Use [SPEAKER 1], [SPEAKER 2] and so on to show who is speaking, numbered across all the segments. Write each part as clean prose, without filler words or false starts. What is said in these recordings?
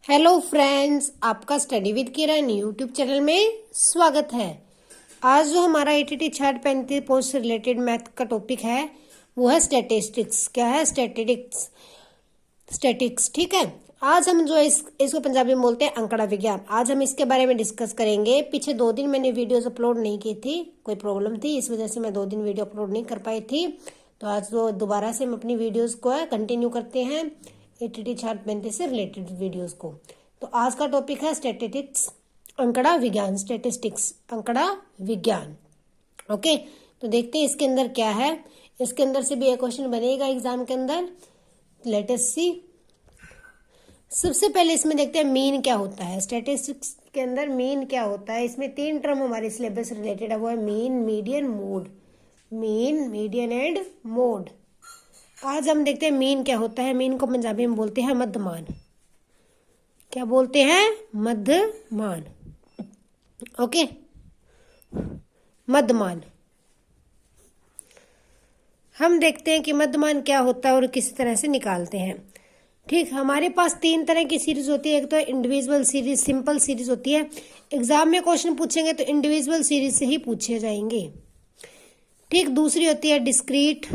[SPEAKER 1] Hello friends, आपका study with Kiran YouTube channel में स्वागत है। आज जो हमारा एटीटी छाट 35 पोस्ट से रिलेटेड मैथ का टॉपिक है वो है स्टैटिस्टिक्स। क्या है? स्टैटिक्स। ठीक है। आज हम जो इसको पंजाबी में बोलते हैं आंकड़ा विज्ञान। आज हम इसके बारे में डिस्कस करेंगे। पीछे 2 दिन मैंने वीडियोस अपलोड नहीं की थी, कोई प्रॉब्लम थी, इस वजह से मैं 2 दिन वीडियो अपलोड नहीं कर पाई थी। तो आज वो दोबारा से हम अपनी वीडियोस को कंटिन्यू करते हैं, एटीटी छाट 35 से रिलेटेड वीडियोस को। तो आज का टॉपिक है स्टैटिस्टिक्स, आंकड़ा विज्ञान। स्टैटिस्टिक्स, आंकड़ा विज्ञान। ओके, तो देखते हैं इसके अंदर क्या है। इसके अंदर से भी एक क्वेश्चन बनेगा एग्जाम के अंदर। लेट अस सी। सबसे पहले इसमें देखते हैं मीन क्या होता है। स्टैटिस्टिक्स के अंदर मीन क्या होता है। इसमें 3 टर्म हमारे सिलेबस से रिलेटेड है, वो है mean, median, mode. Mean, median and mode. आज हम देखते हैं मीन क्या होता है। मीन को पंजाबी में बोलते हैं मध्यमान। क्या बोलते हैं? मध्यमान। ओके, मध्यमान। हम देखते हैं कि मध्यमान क्या होता है और किस तरह से निकालते हैं। ठीक, हमारे पास 3 तरह की सीरीज होती है। एक तो इंडिविजुअल सीरीज, सिंपल सीरीज होती है। एग्जाम में क्वेश्चन पूछेंगे तो इंडिविजुअल सीरीज से ही पूछे जाएंगे। ठीक, दूसरी होती है डिस्क्रीट।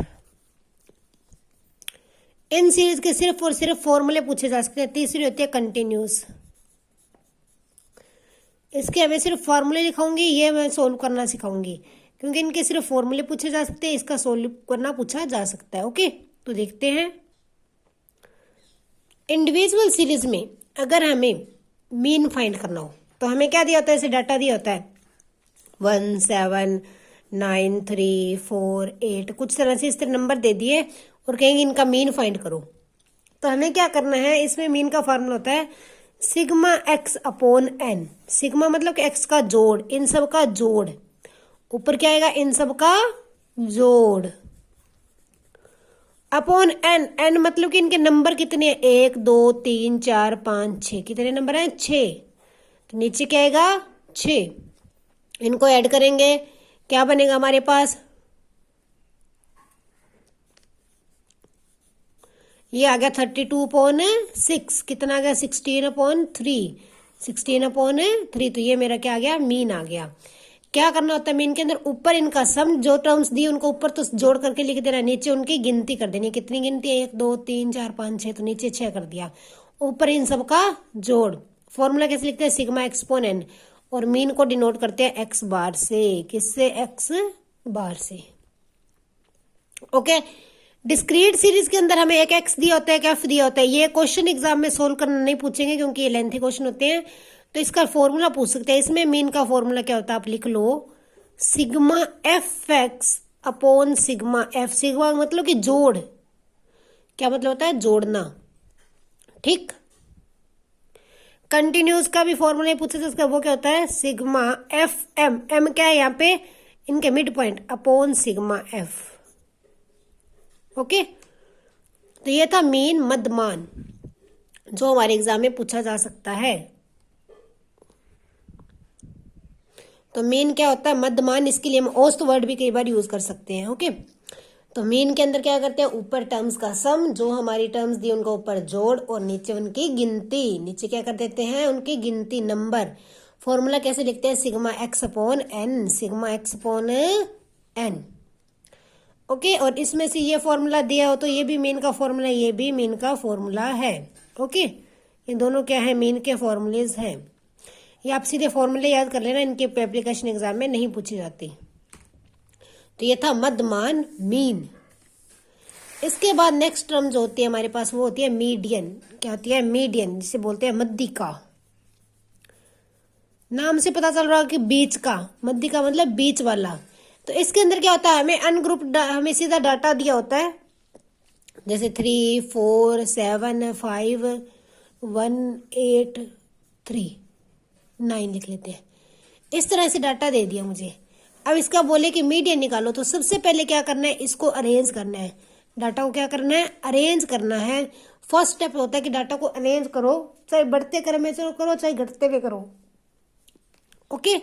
[SPEAKER 1] इन सीरीज के सिर्फ और सिर्फ फॉर्मूले पूछे जा सकते हैं। तीसरी होती है कंटिन्यूस। इसके मैं सिर्फ फॉर्मूले लिखाऊंगी, ये मैं सोल्व करना सिखाऊंगी, क्योंकि इनके सिर्फ फॉर्मूले पूछे जा सकते हैं, इसका सोल्व करना पूछा जा सकता है। ओके, तो देखते हैं। इंडिविजुअल सीरीज में अगर हमें मीन फाइंड करना हो तो हमें क्या दिया होता है? ऐसे डाटा दिया होता है 1 7 9 3 4 8, कुछ तरह से इस तरह नंबर दे दिए और कहेंगे इनका मीन फाइंड करो। तो हमें क्या करना है? इसमें मीन का फॉर्मूला होता है sigma x upon n. Sigma मतलब कि एक्स का जोड़, इन सब का जोड़। ऊपर क्या आएगा? इन सब का जोड़। अपॉन एन, एन मतलब कि इनके नंबर कितने हैं? 1 2 3 4 5 6। कितने नंबर हैं? 6। तो नीचे क्या आएगा? 6। इनको ऐड करेंगे, क्या बनेगा हमारे पास? ये आ गया 32/6। कितना आ गया? 16/3। 16/3। तो ये मेरा क्या आ गया? मीन आ गया। क्या करना होता है मीन के अंदर? ऊपर इनका सम, जो टर्म्स दिए उनको ऊपर तो जोड़ करके लिख देना, नीचे उनकी गिनती कर देनी। कितनी गिनती है? 1 2 3 4 5 6। तो नीचे 6 कर दिया, ऊपर इन सब का जोड़। फॉर्मूला कैसे लिखते हैं? Sigma x upon n. और मीन को डिनोट करते हैं एक्स बार से। किससे? एक्स बार से। ओके, डिस्क्रीट सीरीज के अंदर हमें एक एक्स दिया होता है, एक एफ दिया होता है। ये क्वेश्चन एग्जाम में सोल्व करना नहीं पूछेंगे क्योंकि ये लेंथी क्वेश्चन होते हैं, तो इसका फॉर्मूला पूछ सकते हैं। इसमें मीन का फॉर्मूला क्या होता है? आप लिख लो sigma F X upon sigma F. Sigma मतलब कि जोड़। क्या मतलब होता है? जोड़ना। ठीक, कंटिन्यूस का भी फॉर्मूला पूछे तो उसका वो क्या होता है? Sigma F M. एम क्या है यहाँ पे? इनके mid point, upon sigma F. Okay, तो ये था मीन, मध्यमान, जो हमारे एग्जाम में पूछा जा सकता है। तो मीन क्या होता है? मध्यमान। इसके लिए हम औसत वर्ड भी कई बार यूज कर सकते हैं। ओके, तो मीन के अंदर क्या करते हैं? ऊपर टर्म्स का सम, जो हमारी टर्म्स दी उनको ऊपर जोड़, और नीचे उनकी गिनती। नीचे क्या कर देते हैं? उनकी गिनती, नंबर। फॉर्मूला कैसे लिखते हैं? Sigma x upon n. Sigma x upon n. Okay, और इसमें से ये फॉर्मूला दिया हो तो ये भी मीन का फॉर्मूला, ये भी मीन का फॉर्मूला है। ओके, ये दोनों क्या है? मीन के फॉर्मूलेज हैं। ये आप सीधे फॉर्मूले याद कर लेना, इनके एप्लीकेशन एग्जाम में नहीं पूछी जाती। तो ये था मध्यमान, मीन। इसके बाद नेक्स्ट टर्म जो होती है हमारे पास वो होती है मीडियन। क्या होती है? मीडियन, जिसे बोलते हैं मध्यिका। नाम से पता चल रहा है कि बीच का। मध्यिका मतलब बीच वाला। तो इसके अंदर क्या होता है? हमें अनग्रुप, हमें सीधा डाटा दिया होता है, जैसे 3 4 7 5 1 8 3 9 लिख लेते हैं। इस तरह से डाटा दे दिया मुझे। अब इसका बोले कि मीडियन निकालो, तो सबसे पहले क्या करना है? इसको अरेंज करना है। डाटा को क्या करना है? अरेंज करना है। फर्स्ट स्टेप होता है कि डाटा को अरेंज करो, चाहे बढ़ते क्रम में करो चाहे घटते हुए करो। ओके,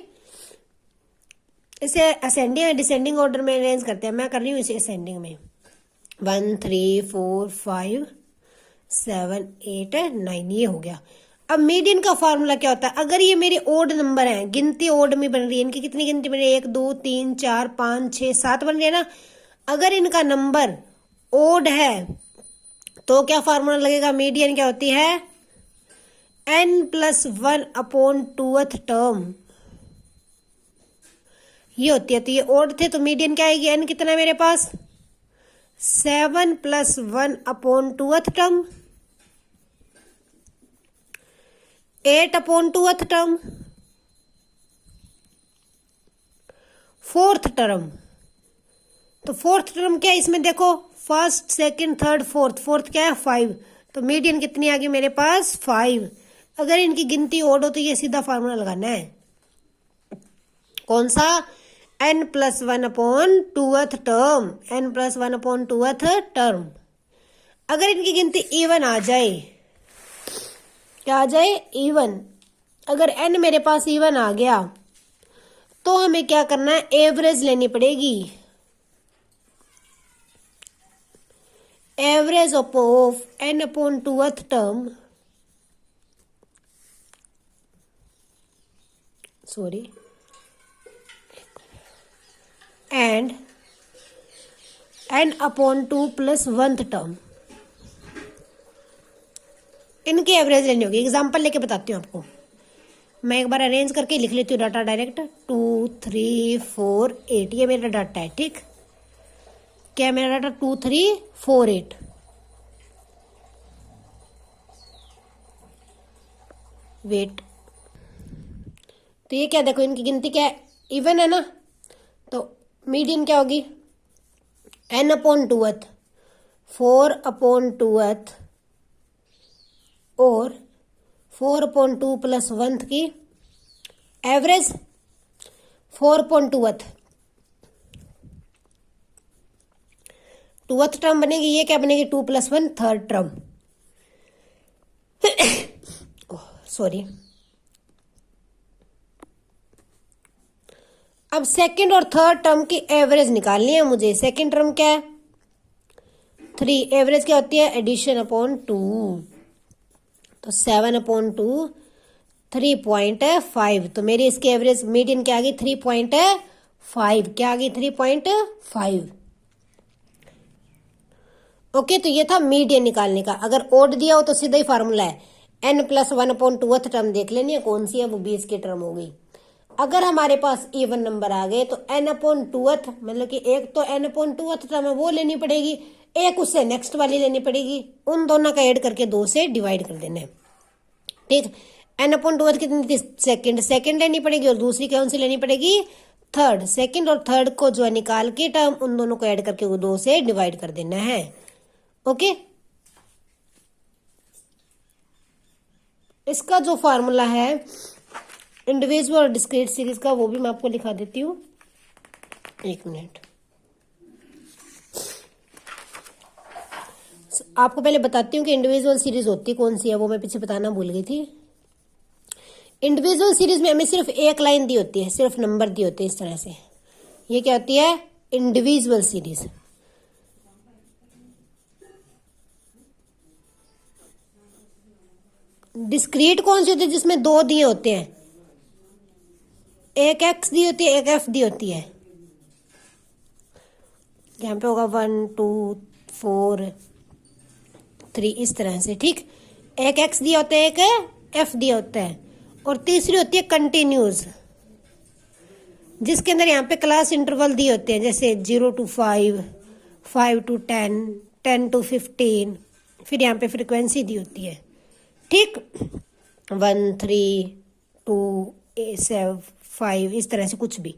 [SPEAKER 1] इसे असेंडिंग या डिसेंडिंग ऑर्डर में अरेंज करते हैं। मैं कर रही हूँ इसे असेंडिंग में। 1 3 4 5 7 8 9, ये हो गया। अब मीडियन का फॉर्मूला क्या होता है, अगर ये मेरे ओड नंबर हैं, गिनती ओड में बन रही है, इनकी कितनी गिनती बन रही है, 1 2 3 4 5 6 7 बन रही है ना। अगर इनका नंबर ओड है तो क्या फॉर्मूला लगेगा, मीडियन क्या होती है, n+1/2th टर्म ये होती है। तो ये ओड थे तो मीडियन क्या आएगी, n कितना है मेरे पास, 7+1/2th term, 8/2th term, 4th term. तो 4th टर्म क्या है इसमें, देखो first second third fourth, fourth क्या है 5, तो मीडियन कितनी आ गई मेरे पास 5। अगर इनकी गिनती ओड हो तो ये सीधा फार्मूला लगाना है, कौन सा, n+1/2th टर्म, n+1/2th टर्म। अगर इनकी गिनती इवन आ जाए, क्या आ जाए, इवन, अगर n मेरे पास इवन आ गया तो हमें क्या करना है, एवरेज लेनी पड़ेगी, average of n/2th term, sorry, and n/2 + 1th term, इनकी एवरेज लेनी होगी। एग्जाम्पल लेके बताती हूँ आपको, मैं एक बार अरेंज करके लिख लेती हूँ डाटा डायरेक्ट, 2 3 4 8 ये मेरा डाटा है, ठीक, क्या है मेरा डाटा, 2 3 4 8। वेट, तो ये क्या, देखो इनकी गिनती क्या है, इवन है ना, तो मीडियन क्या होगी, n/2th, 4/2th और 4/2 + 1th की एवरेज 4/2th, 2th टर्म बनेगी, ये क्या बनेगी, 2 + 1 थर्ड टर्म, सॉरी। अब सेकंड और थर्ड टर्म की एवरेज निकालनी है मुझे। सेकंड टर्म क्या है, 3, एवरेज क्या होती है, एडिशन अपॉन 2, तो 7/2 3.5, तो मेरी इसकी एवरेज मीडियन क्या आ गई, 3.5, क्या आ गई, 3.5। ओके, तो ये था मीडियन निकालने का। अगर ओड दिया हो तो सीधा ही फार्मूला है, n+1/2th टर्म देख लेनी है कौन सी है, वो 20 की टर्म हो गई। अगर हमारे पास इवन नंबर आ गए तो n/2th, मतलब कि एक तो n/2th टर्म है वो लेनी पड़ेगी, एक उससे नेक्स्ट वाली लेनी पड़ेगी, उन दोनों का ऐड करके 2 से डिवाइड कर देना है, ठीक। n/2th कितनी थी, सेकंड लेनी पड़ेगी, और दूसरी कौन सी लेनी पड़ेगी, थर्ड। सेकंड और थर्ड को जो है निकाल के टर्म उन दोनों को ऐड करके वो 2 से डिवाइड कर देना है। ओके, इसका जो फार्मूला है इंडिविजुअल और डिस्क्रीट सीरीज का, वो भी मैं आपको लिखा देती हूँ, 1 मिनट। आपको पहले बताती हूँ कि इंडिविजुअल सीरीज होती कौन सी है, वो मैं पीछे बताना भूल गई थी। इंडिविजुअल सीरीज में हमें सिर्फ एक लाइन दी होती है, सिर्फ नंबर दी होते हैं इस तरह से, ये क्या होती है, इंडिविजुअल सीरीज। डिस्क्रीट कौन सी होती है, जिसमें 2 दिए होते हैं, एक x दी होती है, एक f दी होती है, यहाँ पे होगा 1 2 4 3 इस तरह से, ठीक। एक x दिया होता है, एक f दिया होता है, और तीसरी होती है कंटिन्यूज, जिसके अंदर यहाँ पे क्लास इंटरवल दिए होते हैं, जैसे 0 to 5, 5 to 10, 10 to 15, फिर यहाँ पे फ्रीक्वेंसी दी होती है, ठीक, 1 3 2 7 5 इस तरह से कुछ भी।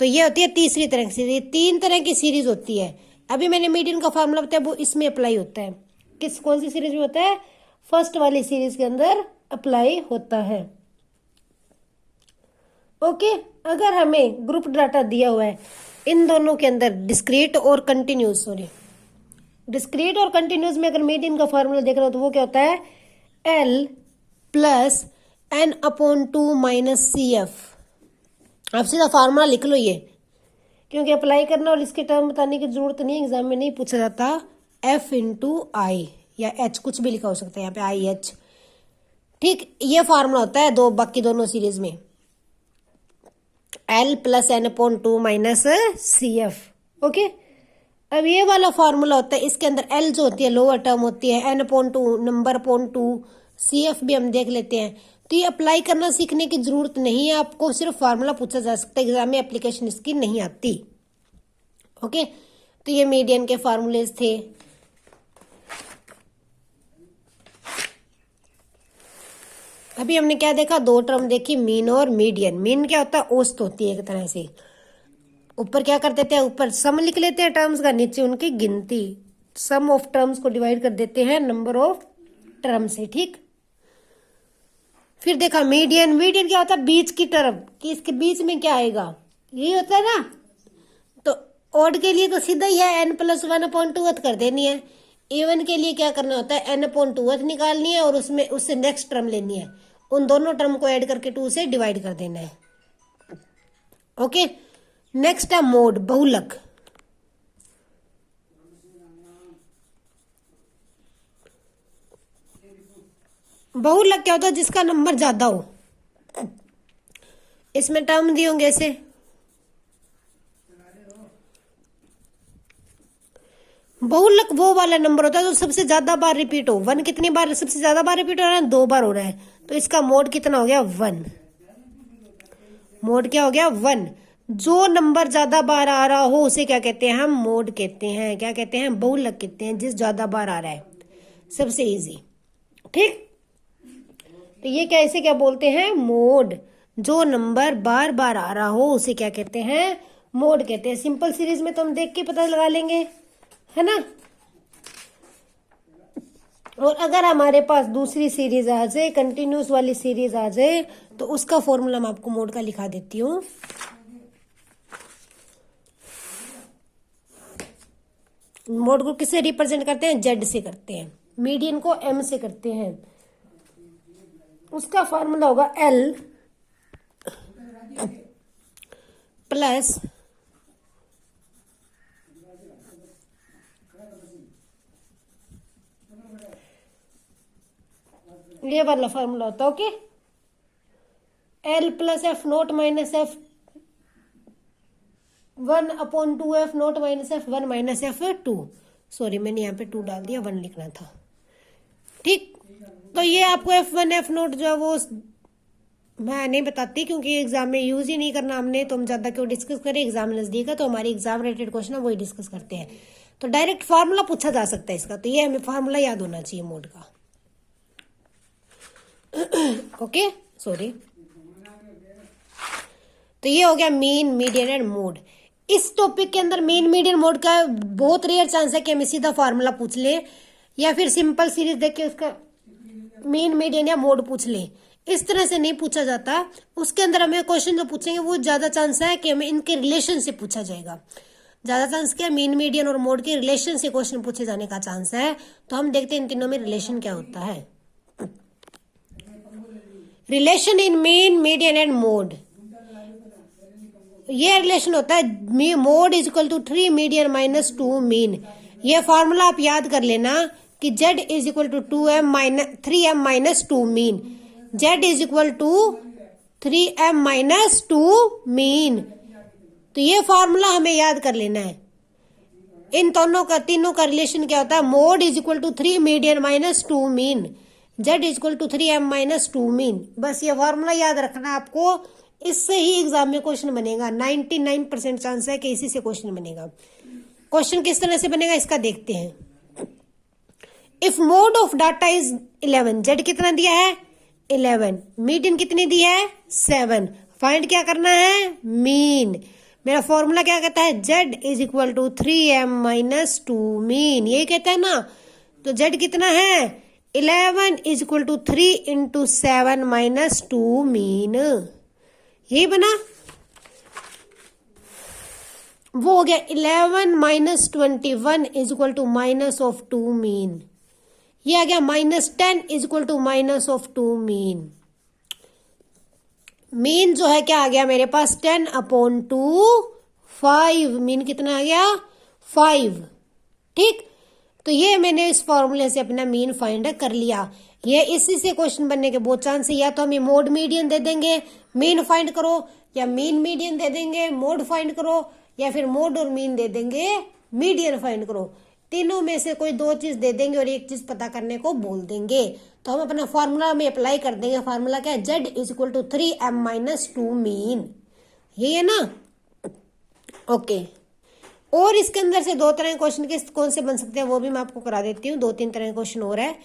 [SPEAKER 1] तो ये होती है तीसरी तरह की सीरीज। 3 तरह की सीरीज होती है। अभी मैंने मीडियन का फार्मूला बताया, वो इसमें अप्लाई होता है, किस कौन सी सीरीज में होता है, फर्स्ट वाली सीरीज के अंदर अप्लाई होता है। ओके, अगर हमें ग्रुप डाटा दिया हुआ है, इन दोनों के अंदर डिस्क्रीट और कंटिन्यूज, सॉरी डिस्क्रीट और कंटिन्यूज में अगर मीडियन का फार्मूला देख रहे हो तो वो क्या होता है, L + n/2 - CF। आप सीधा फार्मूला लिख लो ये, क्योंकि अप्लाई करना और इसके टर्म बताने की जरूरत नहीं, एग्जाम में नहीं पूछा जाता। F × I या H कुछ भी लिखा हो सकता है यहाँ पे, IH, ठीक, ये फॉर्मूला होता है दो बाकी दोनों सीरीज में, L plus n upon two minus c f. Okay, अब ये वाला फॉर्मूला होता है, इसके अंदर L जो होती है लोअर टर्म होती है, n upon two number upon two, c f भी हम देख लेते हैं। तो ये अप्लाई करना सीखने की जरूरत नहीं है आपको, सिर्फ फार्मूला पूछा जा सकता है, एग्जाम में एप्लीकेशन इसकी नहीं आती। ओके, तो ये मीडियन के फार्मूलेज थे। अभी हमने क्या देखा, दो टर्म देखी, मीन और मीडियन। मीन क्या होता है, औसत होती है एक तरह से। ऊपर क्या कर देते हैं, ऊपर सम लिख लेते हैं टर्म्स का, नीचे उनकी गिनती। सम ऑफ टर्म्स को डिवाइड कर देते हैं नंबर ऑफ टर्म से। ठीक, फिर देखा मीडियन। मीडियन क्या होता है, बीच की टर्म, कि इसके बीच में क्या आएगा, ये होता है ना। तो ऑड के लिए तो सीधा ही है, n plus one upon two कर देनी है। इवन के लिए क्या करना होता है, एन अपॉन टू निकालनी है और उसमें उससे नेक्स्ट टर्म लेनी है, उन दोनों टर्म को ऐड करके टू से डिवाइड कर देना है। ओके, नेक्स्ट है मोड, बहुलक। बहुलक क्या होता है, जिसका नंबर ज्यादा हो। इसमें टर्म दिए होंगे ऐसे, बहुलक वो वाला नंबर होता है जो सबसे ज्यादा बार रिपीट हो। वन कितनी बार सबसे ज्यादा बार रिपीट हो रहा है, दो बार हो रहा है, तो इसका मोड कितना हो गया, वन। मोड क्या हो गया, वन। जो नंबर ज्यादा बार आ रहा हो उसे क्या कहते हैं, हम मोड कहते हैं। क्या कहते हैं, बहुलक कहते हैं, जिस ज्यादा बार आ रहा है, सबसे इजी। ठीक, तो ये कैसे क्या बोलते हैं, मोड। जो नंबर बार बार आ रहा हो उसे क्या कहते हैं, मोड कहते हैं। सिंपल सीरीज में तो हम देख के पता लगा लेंगे, है ना। और अगर हमारे पास दूसरी सीरीज आ जाए, कंटिन्यूस वाली सीरीज आ जाए, तो उसका फॉर्मूला मैं आपको मोड का लिखा देती हूँ। मोड को किससे रिप्रेजेंट करते हैं, जेड से करते हैं। मीडियन को एम से करते हैं। उसका फॉर्मूला होगा एल प्लस ये वाला फॉर्मूला होता है। Okay, L plus F note minus F one upon to, F note minus F one minus F two. Sorry, मैंने यहाँ पे टू डाल दिया, वन लिखना था। ठीक, तो ये आपको एफ वन एफ नोट जो है वो मैं नहीं बताती, क्योंकि एग्जाम में यूज ही नहीं करना हमने, तो हम ज्यादा क्यों डिस्कस करें। एग्जाम नजदीक है तो हमारी एग्जाम रिलेटेड क्वेश्चन है वही डिस्कस करते हैं। तो डायरेक्ट फार्मूला पूछा जा सकता है इसका, तो ये हमें फार्मूला याद होना चाहिए मोड का। Okay, sorry. तो ये हो गया मीन, मीडियन एंड मोड। इस टॉपिक के अंदर मीन, मीडियन, मोड का बहुत रेयर चांस है कि हमें सीधा फार्मूला पूछ ले, या फिर सिंपल सीरीज देख के उसका मीन, मीडियन या मोड पूछ ले। इस तरह से नहीं पूछा जाता। उसके अंदर हमें क्वेश्चन जो पूछेंगे वो ज्यादा चांस है कि हमें इनके रिलेशन से पूछा जाएगा। ज्यादा चांस क्या, मीन, मीडियन और मोड के रिलेशन से क्वेश्चन पूछे जाने का चांस है। तो हम देखते हैं इन तीनों में रिलेशन क्या होता है। Relation in mean, median and mode. ये रिलेशन होता है mode is equal to 3 median minus 2 mean. ये फॉर्मूला आप याद कर लेना कि z is equal to 3m minus 2 mean. z is equal to 3m minus 2 mean. तो ये फॉर्मूला हमें याद कर लेना है। इन तीनों का रिलेशन क्या होता है, mode is equal to 3 median minus 2 mean, z is equal to 3m minus 2 mean. बस ये फॉर्मूला याद रखना आपको, इससे ही एग्जाम में क्वेश्चन बनेगा। 99% चांस है कि इसी से क्वेश्चन बनेगा। क्वेश्चन किस तरह से बनेगा इसका देखते हैं। If mode of data is 11, Z कितना दिया है 11, मीडियन कितनी दी है 7, फाइंड क्या करना है मीन। मेरा फॉर्मूला क्या कहता है, z is equal to 3m minus 2 mean, ये कहता है ना। तो जेड कितना है 11 is equal to 3 into 7 minus 2 mean, यही बना। वो हो गया 11 minus 21 is equal to minus of 2 mean. ये आ गया minus 10 is equal to minus of 2 mean. Mean जो है क्या आ गया मेरे पास 10 अपॉन 2 5। मीन कितना आ गया 5। ठीक, तो ये मैंने इस फॉर्मूले से अपना मीन फाइंड कर लिया। ये इसी से क्वेश्चन बनने के बहुत चांस है। या तो हमें मोड मीडियन दे देंगे, मीन फाइंड करो, या मीन मीडियन दे देंगे, मोड फाइंड करो, या फिर मोड और मीन दे देंगे, मीडियन फाइंड करो। तीनों में से कोई दो चीज दे देंगे और एक चीज पता करने को बोल देंगे। तो हम अपना फॉर्मूला में अप्लाई कर देंगे। फॉर्मूला क्या है? Z is equal to 3m-2 mean, यही है ना। ओके, और इसके अंदर से दो तरह के क्वेश्चन के कौन से बन सकते हैं वो भी मैं आपको करा देती हूँ। 2-3 तरह के क्वेश्चन और है।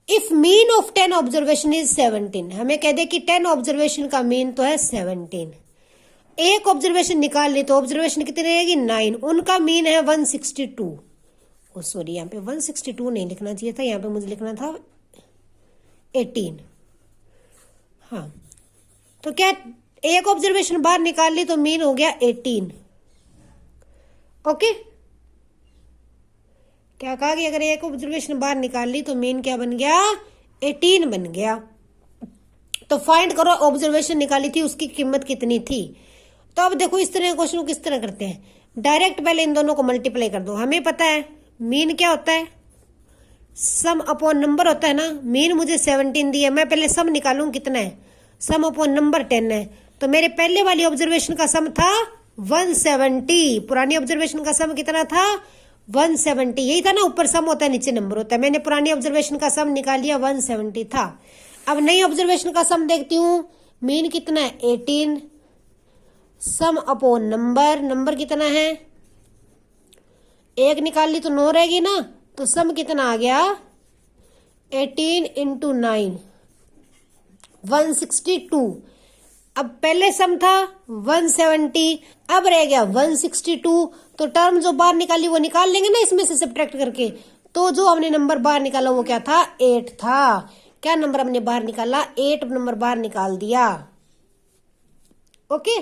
[SPEAKER 1] If mean of 10 observation is 17, हमें कह दे कि 10 ऑब्जर्वेशन का मीन तो है 17, एक ऑब्जर्वेशन निकाल ली तो ऑब्जर्वेशन कितनी रहेगी? 9, उनका मीन है 162। ओ सॉरी, यहाँ पे 162 नहीं लिखना चाहिए था, यहाँ पे मुझे लिखना था 18। हाँ, तो क्या एक ऑब्जर्वेशन बाहर निकाल ली तो मीन हो गया 18। ओके, क्या कहा कि अगर एक ऑब्जर्वेशन बाहर निकाल ली तो मीन क्या बन गया? 18 बन गया। तो फाइंड करो ऑब्जर्वेशन निकाली थी उसकी कीमत कितनी थी। तो अब देखो इस तरह के क्वेश्चन को किस तरह करते हैं। डायरेक्ट पहले इन दोनों को मल्टीप्लाई कर दो। हमें पता है मीन क्या होता है? सम अपॉन नंबर होता है ना। मीन मुझे 17 दिया, मैं पहले सम निकालूं कितना है? सम अपॉन नंबर 10 है। तो मेरे पहले वाली ऑब्जर्वेशन का सम था 170, पुरानी ऑब्जर्वेशन का सम कितना था? 170। यही था ना, ऊपर सम होता है नीचे नंबर होता है। मैंने पुरानी ऑब्जर्वेशन का सम निकाल लिया, 170 था। अब नई ऑब्जर्वेशन का सम देखती हूँ। मीन कितना है? 18, सम अपॉन नंबर, नंबर कितना है? 1 निकाल ली तो 9 रहेगी ना। तो सम कितना आ गया? 18 इंटू 9, 162। अब पहले सम था 170, अब रह गया 162। तो टर्म जो बाहर निकाली वो निकाल लेंगे ना इसमें से सब्ट्रैक्ट करके। तो जो हमने नंबर बाहर निकाला वो क्या था? 8 था। क्या नंबर हमने बाहर निकाला? 8 नंबर बाहर निकाल दिया। ओके,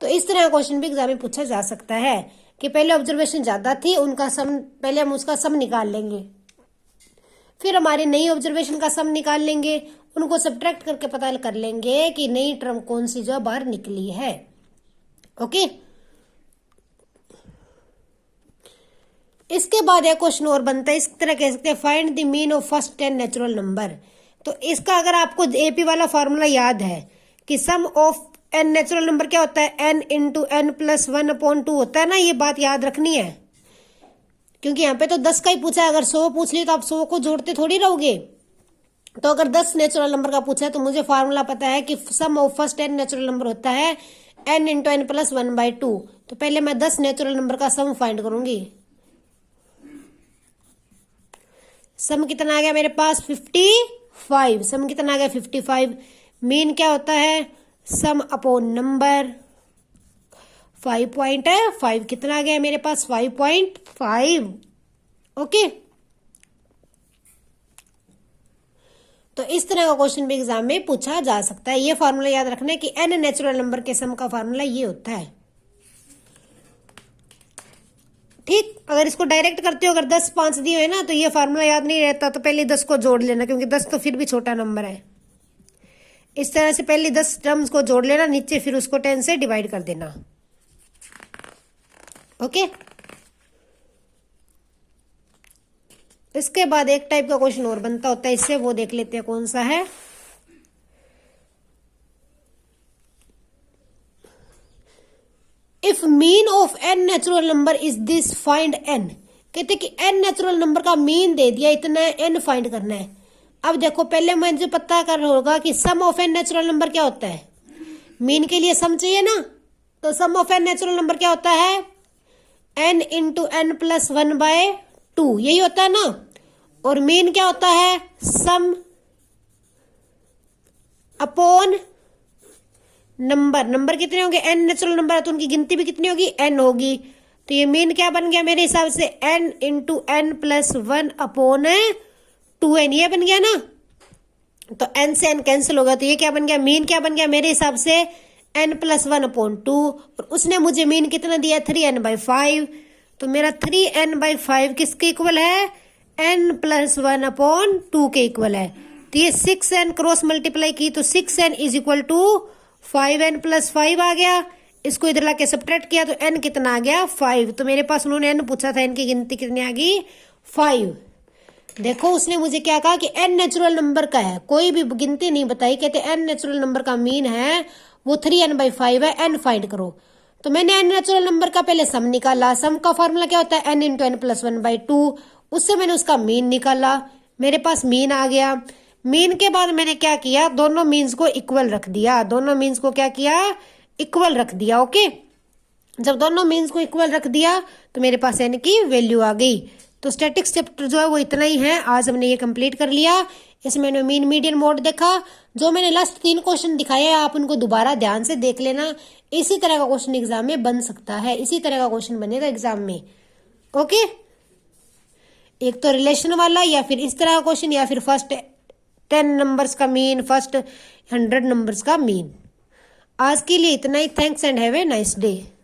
[SPEAKER 1] तो इस तरह का क्वेश्चन भी एग्जाम में पूछा जा सकता है कि पहले ऑब्जर्वेशन ज्यादा थी, उनका सम पहले हम उसका सम निकाल लेंगे, फिर हमारी नई ऑब्जर्वेशन का सम निकाल लेंगे, उनको सब्ट्रैक्ट करके पता कर लेंगे कि नई टर्म कौन सी जो बाहर निकली है। ओके, इसके बाद एक क्वेश्चन और बनता है, इस तरह कह सकते हैं find the mean of first 10 natural number. तो इसका अगर आपको एपी वाला फॉर्मूला याद है कि सम ऑफ n नेचुरल नंबर क्या होता है? n इंटू n प्लस 1/2 होता है ना। ये बात याद रखनी है क्योंकि यहाँ पे तो 10 का ही पूछा है। अगर 100 पूछ लिया तो आप 100 को जोड़ते थोड़ी रहोगे। तो अगर 10 नेचुरल नंबर का पूछा है तो मुझे फॉर्मूला पता है कि सम ऑफ फर्स्ट 10 नेचुरल नंबर होता है n इंटू n प्लस 1/2। तो पहले मैं 10 नेचुरल नंबर का सम फाइंड करूंगी। सम कितना आ गया मेरे पास? 55। सम कितना आ गया? 55। मीन क्या होता है? सम अपॉन नंबर 5.5। कितना आ गया मेरे पास? 5.5। ओके, तो इस तरह का क्वेश्चन भी एग्जाम में पूछा जा सकता है। ये फॉर्मूला याद रखना है कि n नेचुरल नंबर के सम का फॉर्मूला ये होता है। ठीक, अगर इसको डायरेक्ट करते हो, अगर 10 5 दिए है ना तो ये फॉर्मूला याद नहीं रहता, तो पहले 10 को जोड़ लेना क्योंकि 10 तो फिर भी छोटा नंबर है। इस तरह से पहले 10 टर्म्स को जोड़ लेना नीचे, फिर उसको 10 से डिवाइड कर देना। ओके, इसके बाद एक टाइप का क्वेश्चन और बनता होता है इससे, वो देख लेते हैं कौन सा है। If mean of n natural number is this, find n। कहते कि n नेचुरल नंबर का मीन दे दिया इतना है, n फाइंड करना है। अब देखो पहले मुझे पता कर होगा कि सम ऑफ n नेचुरल नंबर क्या होता है। मीन के लिए सम चाहिए ना, तो सम ऑफ n नेचुरल नंबर क्या होता है? n इंटू n प्लस 1/2, यही होता है ना। और मीन क्या होता है? सम अपॉन नंबर। नंबर कितने होंगे? n नेचुरल नंबर है तो उनकी गिनती भी कितनी होगी? n होगी। तो ये मीन क्या बन गया मेरे हिसाब से? n into n plus 1/2n, ये बन गया ना। तो n से n कैंसिल होगा, तो ये क्या बन गया? मीन क्या बन गया मेरे हिसाब से? n plus 1/2। और उसने मुझे मीन कितना दिया? 3n/5। तो मेरा 3n/5 किसके इक्वल है? n प्लस 1/2 के इक्वल है। तो ये 6n क्रॉस मल्टीप्लाई की तो 6n is equal to 5n plus 5 आ गया। इसको इधर लाके सब्ट्रैक्ट किया तो n कितना आ गया? 5। तो मेरे पास उन्होंने n पूछा था, n की गिनती कितनी आ गई? 5। देखो उसने मुझे क्या कहा कि n नेचुरल नंबर का है, कोई भी गिनती नहीं बताई, कहते n नेचुरल नंबर का मीन है वो 3n/5 है, n फाइंड करो। तो मैंने n नेचुरल नंबर का पहले सम निकाला। सम का फॉर्मूला क्या होता है, n × n + 1/2। उससे मैंने उसका मीन निकाला, मेरे पास मीन आ गया। मीन के बाद मैंने क्या किया, दोनों मीन्स को इक्वल रख दिया, दोनों मीन्स को क्या किया, इक्वल रख दिया। ओके, जब दोनों मीन्स को इक्वल रख दिया तो मेरे पास n की वैल्यू आ गई। तो स्टैटिक्स चैप्टर जो है वो इतना ही है, आज हमने ये कंप्लीट कर लिया। इसमें मैंने मीन मीडियन मोड देखा, जो मैंने लास्ट 3 क्वेश्चन दिखाए हैं आप उनको दोबारा ध्यान से देख लेना। इसी तरह का क्वेश्चन एग्जाम में बन सकता है, इसी तरह का क्वेश्चन बनेगा एग्जाम में। ओके, एक तो रिलेशन वाला, या फिर इस तरह का क्वेश्चन, या फिर फर्स्ट 10 नंबर्स का मीन, फर्स्ट 100 नंबर्स का मीन। आज के लिए इतना ही। Thanks and have a nice day.